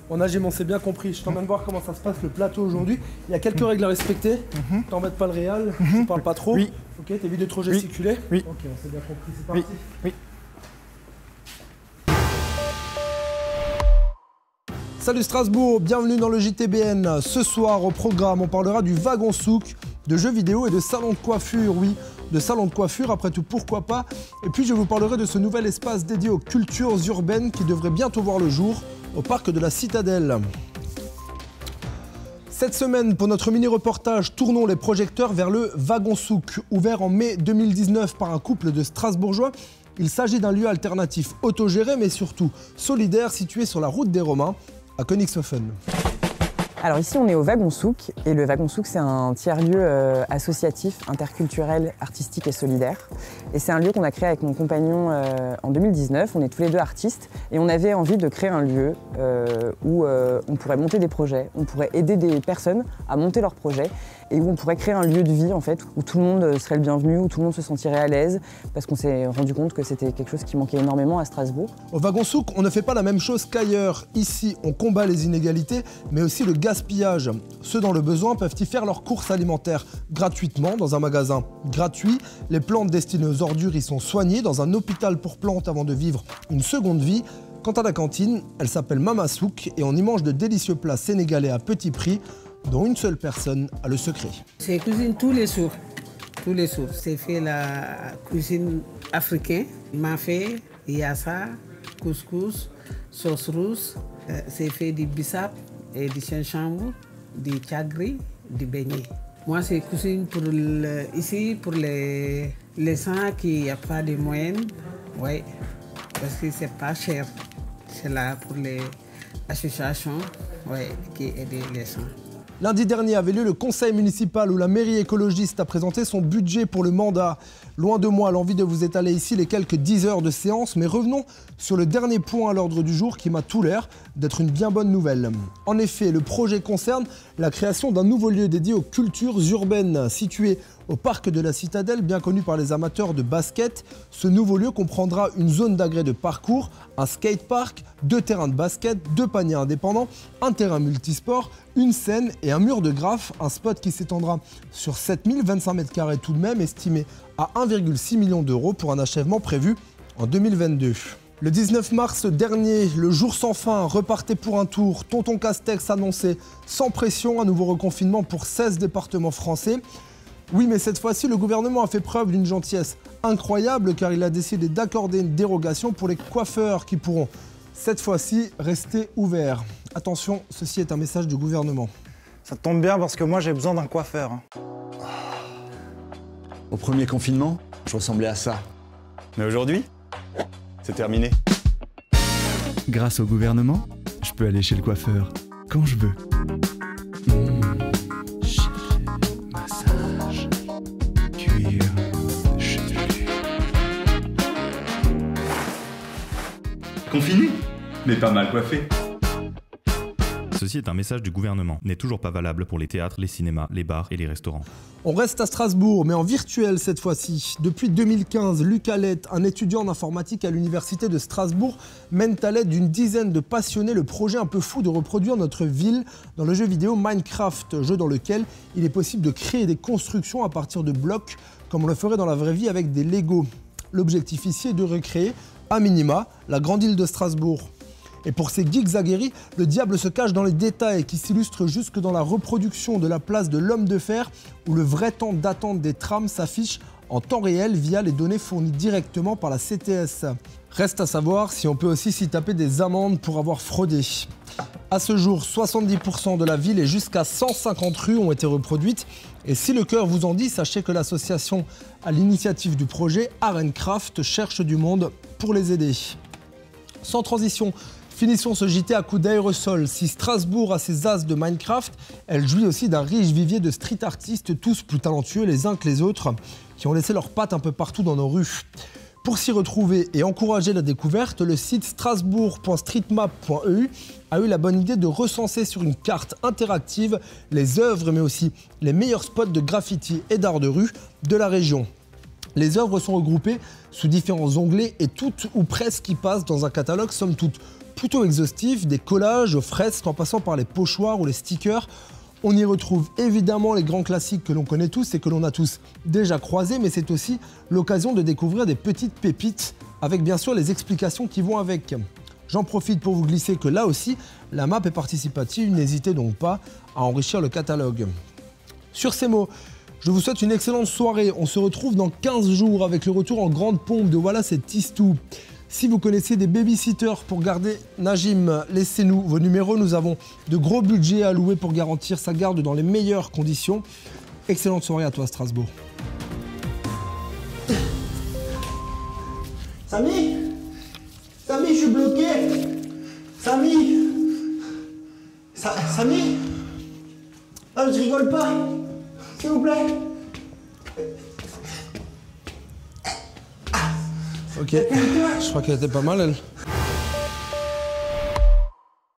Bon, Najim, on s'est bien compris. Je t'emmène voir comment ça se passe le plateau aujourd'hui. Il y a quelques règles à respecter. T'embêtes pas le réal, tu parles pas trop. Oui. Ok, t'évites de trop gesticuler. Oui. Ok, on s'est bien compris. C'est parti. Oui. Salut Strasbourg, bienvenue dans le JTBN. Ce soir au programme, on parlera du wagon souk, de jeux vidéo et de salons de coiffure. Oui, de salons de coiffure, après tout pourquoi pas. Et puis je vous parlerai de ce nouvel espace dédié aux cultures urbaines qui devrait bientôt voir le jour au parc de la Citadelle. Cette semaine, pour notre mini-reportage, tournons les projecteurs vers le wagon souk, ouvert en mai 2019 par un couple de Strasbourgeois. Il s'agit d'un lieu alternatif autogéré mais surtout solidaire situé sur la route des Romains à Königshofen. Alors ici on est au Wagon Souk et le Wagon Souk c'est un tiers-lieu associatif, interculturel, artistique et solidaire. Et c'est un lieu qu'on a créé avec mon compagnon en 2019, on est tous les deux artistes et on avait envie de créer un lieu où on pourrait monter des projets, on pourrait aider des personnes à monter leurs projets et où on pourrait créer un lieu de vie en fait, où tout le monde serait le bienvenu, où tout le monde se sentirait à l'aise parce qu'on s'est rendu compte que c'était quelque chose qui manquait énormément à Strasbourg. Au Wagon Souk, on ne fait pas la même chose qu'ailleurs. Ici, on combat les inégalités, mais aussi le gaspillage. Ceux dans le besoin peuvent y faire leurs courses alimentaires gratuitement dans un magasin gratuit. Les plantes destinées aux ordures y sont soignées dans un hôpital pour plantes avant de vivre une seconde vie. Quant à la cantine, elle s'appelle Mama Souk et on y mange de délicieux plats sénégalais à petit prix, dont une seule personne a le secret. C'est cuisine tous les jours. Tous les jours. C'est fait la cuisine africaine. Mafé, yassa, couscous, sauce rousse. C'est fait du bissap et du gingembre, du tchagri, du beignet. Moi, c'est cuisine pour ici pour les gens qui n'ont pas de moyens. Oui, parce que c'est pas cher. C'est là pour les associations qui aident les gens. Lundi dernier avait lieu le conseil municipal où la mairie écologiste a présenté son budget pour le mandat. Loin de moi l'envie de vous étaler ici les quelques 10 heures de séance, mais revenons sur le dernier point à l'ordre du jour qui m'a tout l'air d'être une bien bonne nouvelle. En effet, le projet concerne la création d'un nouveau lieu dédié aux cultures urbaines, situé au parc de la Citadelle, bien connu par les amateurs de basket. Ce nouveau lieu comprendra une zone d'agrès de parcours, un skatepark, 2 terrains de basket, 2 paniers indépendants, un terrain multisport, une scène et un mur de graphe, un spot qui s'étendra sur 7025 m² tout de même, estimé à 1,6 million d'euros pour un achèvement prévu en 2022. Le 19 mars dernier, le jour sans fin repartait pour un tour. Tonton Castex annonçait sans pression un nouveau reconfinement pour 16 départements français. Oui, mais cette fois-ci, le gouvernement a fait preuve d'une gentillesse incroyable car il a décidé d'accorder une dérogation pour les coiffeurs qui pourront, cette fois-ci, rester ouverts. Attention, ceci est un message du gouvernement. Ça tombe bien parce que moi j'ai besoin d'un coiffeur. Au premier confinement, je ressemblais à ça. Mais aujourd'hui, c'est terminé. Grâce au gouvernement, je peux aller chez le coiffeur quand je veux. Massage, cuir, chevelu. Confiné, mais pas mal coiffé. Ceci est un message du gouvernement, n'est toujours pas valable pour les théâtres, les cinémas, les bars et les restaurants. On reste à Strasbourg, mais en virtuel cette fois-ci. Depuis 2015, Luc Allette, un étudiant en informatique à l'université de Strasbourg, mène à l'aide d'une dizaine de passionnés le projet un peu fou de reproduire notre ville dans le jeu vidéo Minecraft, jeu dans lequel il est possible de créer des constructions à partir de blocs, comme on le ferait dans la vraie vie avec des Lego. L'objectif ici est de recréer, à minima, la grande île de Strasbourg. Et pour ces geeks aguerris, le diable se cache dans les détails qui s'illustrent jusque dans la reproduction de la place de l'homme de fer où le vrai temps d'attente des trams s'affiche en temps réel via les données fournies directement par la CTS. Reste à savoir si on peut aussi s'y taper des amendes pour avoir fraudé. À ce jour, 70% de la ville et jusqu'à 150 rues ont été reproduites. Et si le cœur vous en dit, sachez que l'association à l'initiative du projet Arencraft cherche du monde pour les aider. Sans transition, finissons ce JT à coups d'aérosol. Si Strasbourg a ses as de Minecraft, elle jouit aussi d'un riche vivier de street artistes, tous plus talentueux les uns que les autres, qui ont laissé leurs pattes un peu partout dans nos rues. Pour s'y retrouver et encourager la découverte, le site strasbourg.streetmap.eu a eu la bonne idée de recenser sur une carte interactive les œuvres mais aussi les meilleurs spots de graffiti et d'art de rue de la région. Les œuvres sont regroupées sous différents onglets et toutes ou presque y passent dans un catalogue somme toute plutôt exhaustif, des collages aux fresques en passant par les pochoirs ou les stickers. On y retrouve évidemment les grands classiques que l'on connaît tous et que l'on a tous déjà croisés, mais c'est aussi l'occasion de découvrir des petites pépites avec bien sûr les explications qui vont avec. J'en profite pour vous glisser que là aussi, la map est participative, n'hésitez donc pas à enrichir le catalogue. Sur ces mots, je vous souhaite une excellente soirée. On se retrouve dans 15 jours avec le retour en grande pompe de Voilà, c'est Tistou. Si vous connaissez des babysitters pour garder Najim, laissez-nous vos numéros. Nous avons de gros budgets à louer pour garantir sa garde dans les meilleures conditions. Excellente soirée à toi, Strasbourg. Samy, je suis bloqué. Samy, ah, je rigole pas. S'il vous plaît. Ok, je crois qu'elle était pas mal, elle.